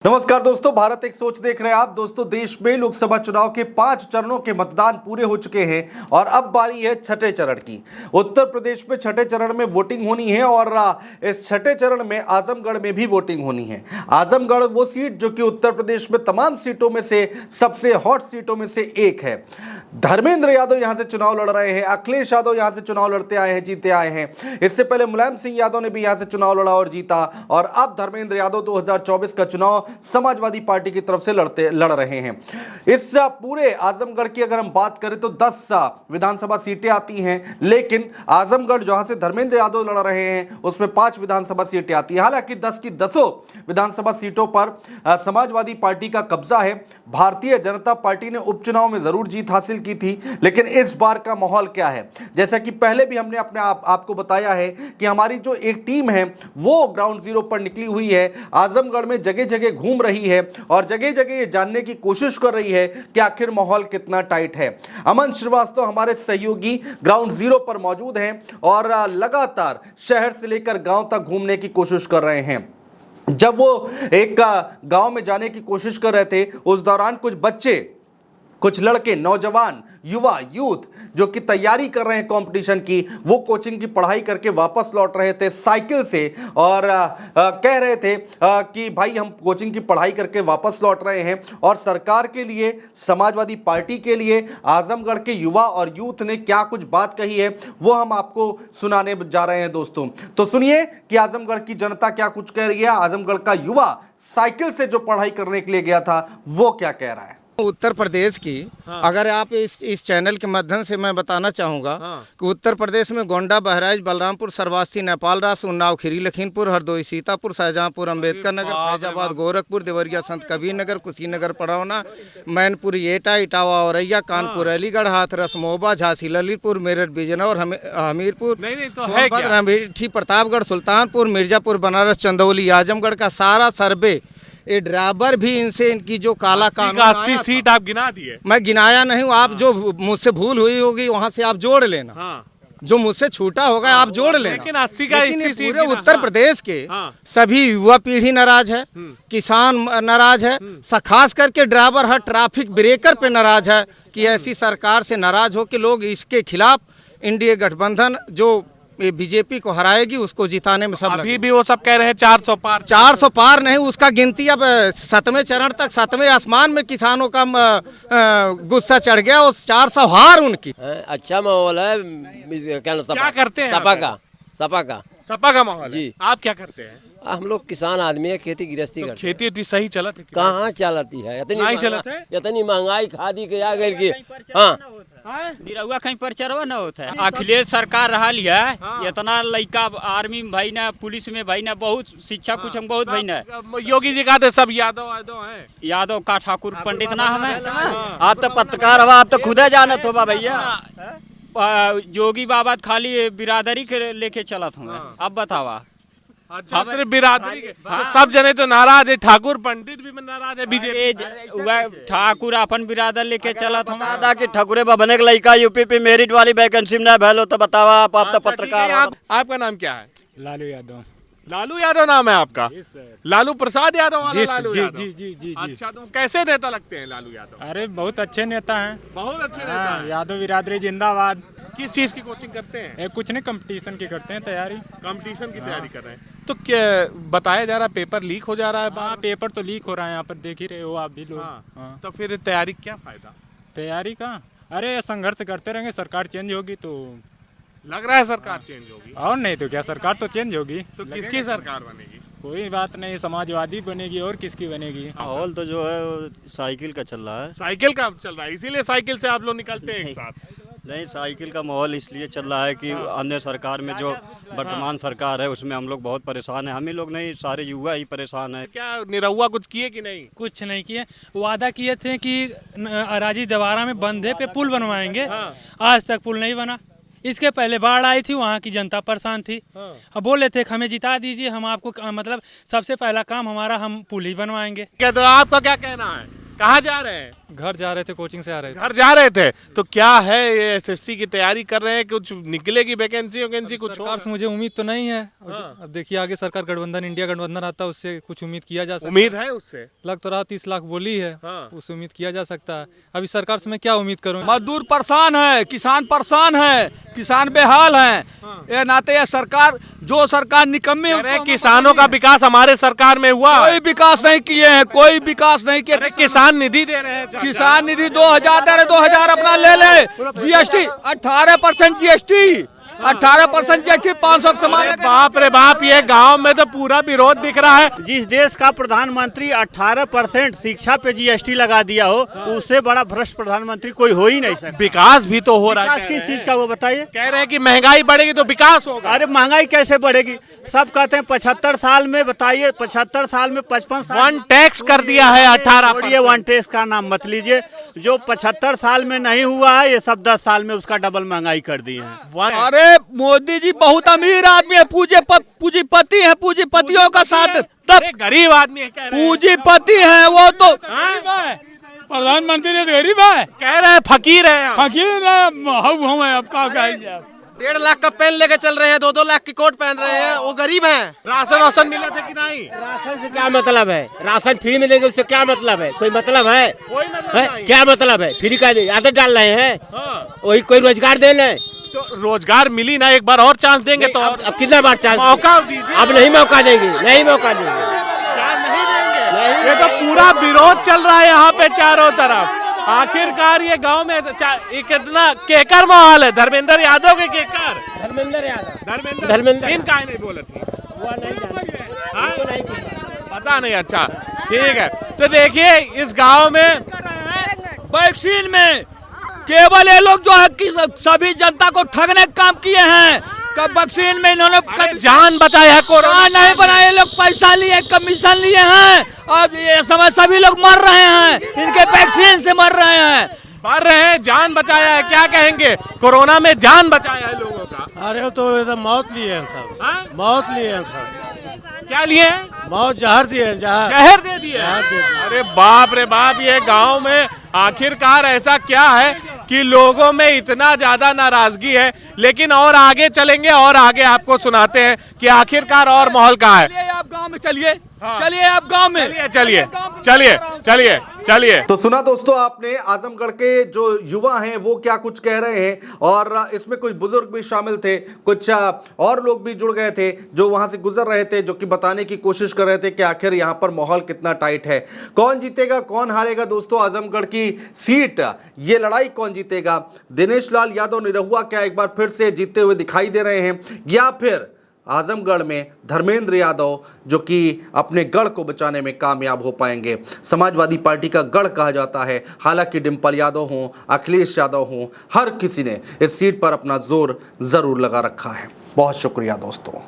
नमस्कार दोस्तों, भारत एक सोच देख रहे हैं आप। दोस्तों, देश में लोकसभा चुनाव के 5 चरणों के मतदान पूरे हो चुके हैं और अब बारी है छठे चरण की। उत्तर प्रदेश में छठे चरण में वोटिंग होनी है और इस छठे चरण में आजमगढ़ में भी वोटिंग होनी है। आजमगढ़ वो सीट जो कि उत्तर प्रदेश में तमाम सीटों में से सबसे हॉट सीटों में से एक है। धर्मेंद्र यादव यहां से चुनाव लड़ रहे हैं, अखिलेश यादव यहां से चुनाव लड़ते आए हैं, जीते आए हैं। इससे पहले मुलायम सिंह यादव ने भी यहां से चुनाव लड़ा और जीता, और अब धर्मेंद्र यादव 2024 का चुनाव समाजवादी पार्टी की तरफ से लड़ रहे हैं। इस पूरे आजमगढ़ की अगर हम बात करें तो 10 विधानसभा सीटें आती हैं, लेकिन आजमगढ़ जहां से धर्मेंद्र यादव लड़ रहे हैं उसमें 5 विधानसभा सीटें आती हैं। हालांकि 10 की 10 विधानसभा सीटों पर समाजवादी पार्टी का कब्जा है। भारतीय जनता पार्टी ने उपचुनाव में जरूर जीत हासिल की थी, लेकिन इस बार का माहौल क्या है, जैसा कि पहले भी हमने अपने आपको बताया है कि हमारी जो एक टीम है वो ग्राउंड जीरो पर निकली हुई है, आजमगढ़ में जगह जगह घूम रही है और जगह जगह ये जानने की कोशिश कर रही है कि आखिर माहौल कितना टाइट है। अमन श्रीवास्तव हमारे सहयोगी ग्राउंड जीरो पर मौजूद हैं और लगातार शहर से लेकर गांव तक घूमने की कोशिश कर रहे हैं। जब वो एक गांव में जाने की कोशिश कर रहे थे, उस दौरान कुछ बच्चे, कुछ लड़के, नौजवान, युवा, यूथ जो कि तैयारी कर रहे हैं कंपटीशन की, वो कोचिंग की पढ़ाई करके वापस लौट रहे थे साइकिल से और कह रहे थे कि भाई हम कोचिंग की पढ़ाई करके वापस लौट रहे हैं। और सरकार के लिए, समाजवादी पार्टी के लिए आजमगढ़ के युवा और यूथ ने क्या कुछ बात कही है वो हम आपको सुनाने जा रहे हैं दोस्तों। तो सुनिए कि आजमगढ़ की जनता क्या कुछ कह रही है, आजमगढ़ का युवा साइकिल से जो पढ़ाई करने के लिए गया था वो क्या कह रहा है। उत्तर प्रदेश की अगर आप इस चैनल के माध्यम से मैं बताना चाहूँगा कि उत्तर प्रदेश में गोंडा, बहराइच, बलरामपुर, सरवास्ती, नेपाल रास, उन्नाव, खीरी, लखीमपुर, हरदोई, सीतापुर, शाहजहाँपुर, अम्बेडकर नगर, फैजाबाद, गोरखपुर, देवरिया, संत कबीर नगर, कुशीनगर, पड़ौना, मैनपुर, एटा, इटावा, औरैया, कानपुर, अलीगढ़, हाथरस, महोबा, झांसी, ललितपुर, मेरठ, बिजनौर, हमीरपुर, सोनभद्र, अमेठी, प्रतापगढ़, सुल्तानपुर, मिर्जापुर, बनारस, चंदौली, आजमगढ़ का सारा सर्वे, ये ड्राइवर भी इनसे इनकी जो काला कानून 80 सीट आप गिना दिए। मैं गिनाया नहीं हूँ, आप जो मुझसे भूल हुई होगी वहाँ से आप जोड़ लेना। जो मुझसे छूटा होगा आप जोड़ लेना। लेकिन 80 का 80 सीट पूरे उत्तर प्रदेश के सभी युवा पीढ़ी नाराज है, किसान नाराज है, खास करके ड्राइवर हर ट्रैफिक ब्रेकर पे नाराज है कि ऐसी सरकार से नाराज हो कि लोग इसके खिलाफ इंडिया गठबंधन जो बीजेपी को हराएगी उसको जिताने में सब अभी भी वो सब कह रहे हैं 400 पार। 400 पार नहीं, उसका गिनती अब 7वें चरण तक, 7वें आसमान में किसानों का गुस्सा चढ़ गया। उस 400 हार उनकी। अच्छा माहौल है। क्या करते हैं? सपा का माहौल जी। आप क्या करते हैं? हम लोग किसान आदमी है, खेती गृहस्थी करते हैं। खेती उती सही चलत है? कहाँ चलती है? नहीं चलत है? इतनी महंगाई खादी के आ गई कि हाँ निरहुआ कहीं परचरवा न होता है। अखिलेश सरकार रहा लिया है, इतना लड़का आर्मी में भाई ना, पुलिस में भाई ना, बहुत शिक्षा कुछ हम बहुत भाई ना। योगी जी कहते सब यादव है। यादव का ठाकुर पंडित ना हमें। आप तो पत्रकार हवा, आप तो खुद जानत होगा भैया। जोगी बाबा खाली बिरादरी के लेके चलत हूँ। अब बतावा। अच्छा, सिर्फ बिरादरी के सब जने तो नाराज है, ठाकुर पंडित भी नाराज है, बीजेपी ठाकुर अपन बिरादर लेके चलत हूँ। दादा की ठाकुरे बने के लड़का यूपी पे मेरिट वाली वैकेंसी में भैलो तो बतावा आप तो पत्रकार। आपका नाम क्या है? लालू यादव। लालू यादव नाम है आपका? लालू प्रसाद यादव वाला लालू जी, यादव? जी जी जी। अच्छा, तो कैसे नेता लगते हैं लालू यादव? अरे बहुत अच्छे नेता हैं। बहुत अच्छे नेता हैं। यादव बिरादरी जिंदाबाद। किस चीज की कोचिंग करते हैं? कुछ नहीं, कंपटीशन की करते हैं तैयारी। कंपटीशन की तैयारी कर रहे हैं। तो क्या बताया जा रहा है पेपर लीक हो जा रहा है? हाँ, पेपर तो लीक हो रहा है, यहाँ पर देख ही रहे हो आप भी लोग। हाँ। तो फिर तैयारी क्या फायदा? तैयारी का अरे संघर्ष करते रहेंगे, सरकार चेंज होगी तो लग रहा है सरकार चेंज होगी। और नहीं तो क्या, सरकार तो चेंज होगी। तो किसकी सरकार बनेगी? कोई बात नहीं, समाजवादी बनेगी और किसकी बनेगी। माहौल तो जो है साइकिल का चल रहा है। साइकिल का चल रहा है, इसीलिए साइकिल से आप लोग निकलते हैं एक साथ? नहीं, साइकिल का माहौल इसलिए चल रहा है कि अन्य सरकार में जो वर्तमान सरकार है उसमें हम लोग बहुत परेशान हैं। हम ही लोग नहीं, सारे युवा ही परेशान है। क्या निरहुआ कुछ किए कि नहीं? कुछ नहीं किए। वादा किए थे कि अराजी दवारा में बंधे पे पुल बनवाएंगे। आज तक पुल नहीं बना। इसके पहले बाढ़ आई थी, वहाँ की जनता परेशान थी। अब बोले थे हमें जिता दीजिए, हम आपको मतलब सबसे पहला काम हमारा हम पुल ही बनवाएंगे। क्या तो आपका क्या कहना है? कहाँ जा रहे हैं? घर जा रहे थे, कोचिंग से आ रहे थे। घर जा रहे थे। तो क्या है ये एसएससी की तैयारी कर रहे हैं, कुछ निकलेगी वैकेंसी कुछ सरकार से मुझे उम्मीद तो नहीं है। अब देखिए आगे सरकार गठबंधन, इंडिया गठबंधन आता है, उससे कुछ उम्मीद किया जा सकता है। उम्मीद है उससे? लग तो रहा 30 लाख बोली है, हाँ। उससे उम्मीद किया जा सकता है। अभी सरकार से मैं क्या उम्मीद करूँ? मजदूर परेशान है, किसान परेशान है, किसान बेहाल है। ये नाते ये सरकार, जो सरकार निकम्मी है, किसानों का विकास हमारे सरकार में हुआ? कोई विकास नहीं किए हैं, कोई विकास नहीं किए। किसान निधि दे रहे हैं। किसान निधि 2000 दे रहे, 2000 अपना ले ले। जीएसटी 18% जीएसटी, 18% जीएसटी, 500 सामान। बाप रे बाप, ये गांव में तो पूरा विरोध दिख रहा है। जिस देश का प्रधानमंत्री 18% शिक्षा पे जीएसटी लगा दिया हो, उससे बड़ा भ्रष्ट प्रधानमंत्री कोई हो ही नहीं सकता। विकास भी तो हो रहा है। किस चीज का वो बताइए? कह रहे हैं कि महंगाई बढ़ेगी तो विकास होगा। अरे महंगाई कैसे बढ़ेगी? सब कहते हैं 75 साल में, बताइए 75 साल में 55 साल वन टैक्स कर दिया है 18%। ये वन टैक्स का नाम मत लीजिए। जो 75 साल में नहीं हुआ है, ये सब 10 साल में उसका डबल महंगाई कर दिए हैं। अरे मोदी जी बहुत अमीर आदमी है, पूंजीपति है, पूंजीपतियों का साथ। तब गरीब आदमी है, पूंजीपति है वो तो। प्रधानमंत्री ने गरीब है, कह रहे हैं फकीर है। फकीर है, अब क्या कहेंगे? 1.5 लाख का पेन लेके चल रहे हैं, 2-2 लाख की कोट पहन रहे हैं, वो गरीब हैं। राशन मिला था कि नहीं? राशन से क्या मतलब है? राशन फ्री में देंगे उससे क्या मतलब है? कोई मतलब है? कोई मतलब नहीं। क्या मतलब है? फ्री का आदत डाल रहे हैं। वही कोई रोजगार दे लें तो रोजगार मिली ना, एक बार और चांस देंगे तो। अब कितना बार चांस? मौका दीजिए। अब नहीं मौका देंगे, नहीं मौका देंगे, नहीं देंगे। ये तो पूरा विरोध चल रहा है यहाँ पे चारों तरफ। आखिरकार ये गांव में कितना केकर माहौल है। धर्मेंद्र यादव के केकर, धर्मेंद्र इन काहे नहीं बोले थे? पता नहीं। अच्छा ठीक है, तो देखिए इस गांव में वैक्सीन में केवल ये लोग जो है कि सभी जनता को ठगने का काम किए हैं। कब वैक्सीन में इन्होंने जान बचाया है, कोरोना नहीं बनाए, लोग पैसा लिए, कमीशन लिए हैं, और ये समय सभी लोग मर रहे हैं, इनके वैक्सीन से मर रहे हैं, जान बचाया है। क्या कहेंगे? कोरोना में जान बचाया है लोगों का। अरे तो मौत लिए हैं सब, मौत लिए हैं सब। क्या लिए? मौत जहर दिए, जहर दे दिए। अरे बाप रे बाप, ये गांव में आखिरकार ऐसा क्या है कि लोगों में इतना ज्यादा नाराजगी है। लेकिन और आगे चलेंगे और आगे आपको सुनाते हैं कि आखिरकार और माहौल कहाँ है। आप गांव में चलिए, चलिए आप गांव में, चलिए। तो सुना दोस्तों आपने आजमगढ़ के जो युवा हैं वो क्या कुछ कह रहे हैं, और इसमें कुछ बुजुर्ग भी शामिल थे, कुछ और लोग भी जुड़ गए थे जो वहां से गुजर रहे थे, जो कि बताने की कोशिश कर रहे थे कि आखिर यहां पर माहौल कितना टाइट है, कौन जीतेगा कौन हारेगा। दोस्तों आजमगढ़ की सीट, ये लड़ाई कौन जीतेगा? दिनेश लाल यादव निरहुआ क्या एक बार फिर से जीतते हुए दिखाई दे रहे हैं, या फिर आजमगढ़ में धर्मेंद्र यादव जो कि अपने गढ़ को बचाने में कामयाब हो पाएंगे? समाजवादी पार्टी का गढ़ कहा जाता है, हालांकि डिम्पल यादव हों, अखिलेश यादव हों, हर किसी ने इस सीट पर अपना जोर जरूर लगा रखा है। बहुत शुक्रिया दोस्तों।